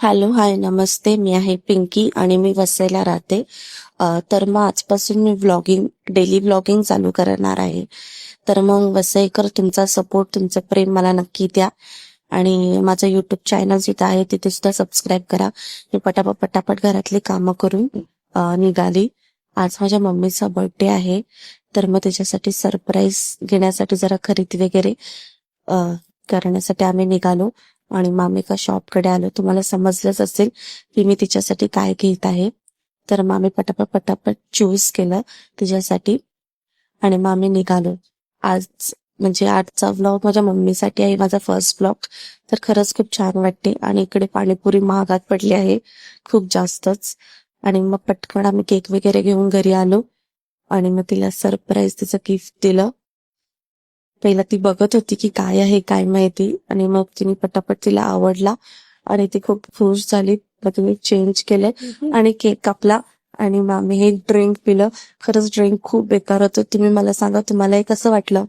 Hello, हाय, नमस्ते. मी आहे पिंकी आणि मी वसईला राहते. तर मग आजपासून मी डेली व्लॉगिंग चालू करणार आहे. तर मग वसईकर, तुमचा सपोर्ट, तुमचं प्रेम मला नक्की द्या आणि माझं युट्यूब चॅनल जिथं आहे तिथे सुद्धा सबस्क्राईब करा. मी पटापट घरातली कामं करून निघाली. आज माझ्या मम्मीचा बर्थडे आहे, तर मग त्याच्यासाठी सरप्राईज घेण्यासाठी जरा खरेदी वगैरे अ, करण्यासाठी आम्ही निघालो आणि मग आम्ही एका शॉपकडे आलो. तुम्हाला समजलंच असेल की मी तिच्यासाठी काय घेत आहे. तर मग आम्ही पटापट चूज केलं तिच्यासाठी आणि मग आम्ही निघालो. आज म्हणजे आजचा व्लॉग माझ्या मम्मीसाठी आहे, माझा फर्स्ट व्लॉग. तर खरंच खूप छान वाटते आणि इकडे पाणीपुरी महागात पडली आहे, खूप जास्तच. आणि मग पटकन आम्ही केक वगैरे घेऊन घरी आलो आणि मग तिला सरप्राईज तिचं गिफ्ट दिलं. पहिला ती बघत होती की काय आहे काय माहिती, आणि मग तिने पटापट तिला आवडला आणि ती खूप खुश झाली. मग तिने चेंज केले आणि केक कापला आणि मग आम्ही हे ड्रिंक पिलं. खरंच ड्रिंक खूप बेकार होतं. तुम्ही मला सांगा, तुम्हाला हे कसं वाटलं?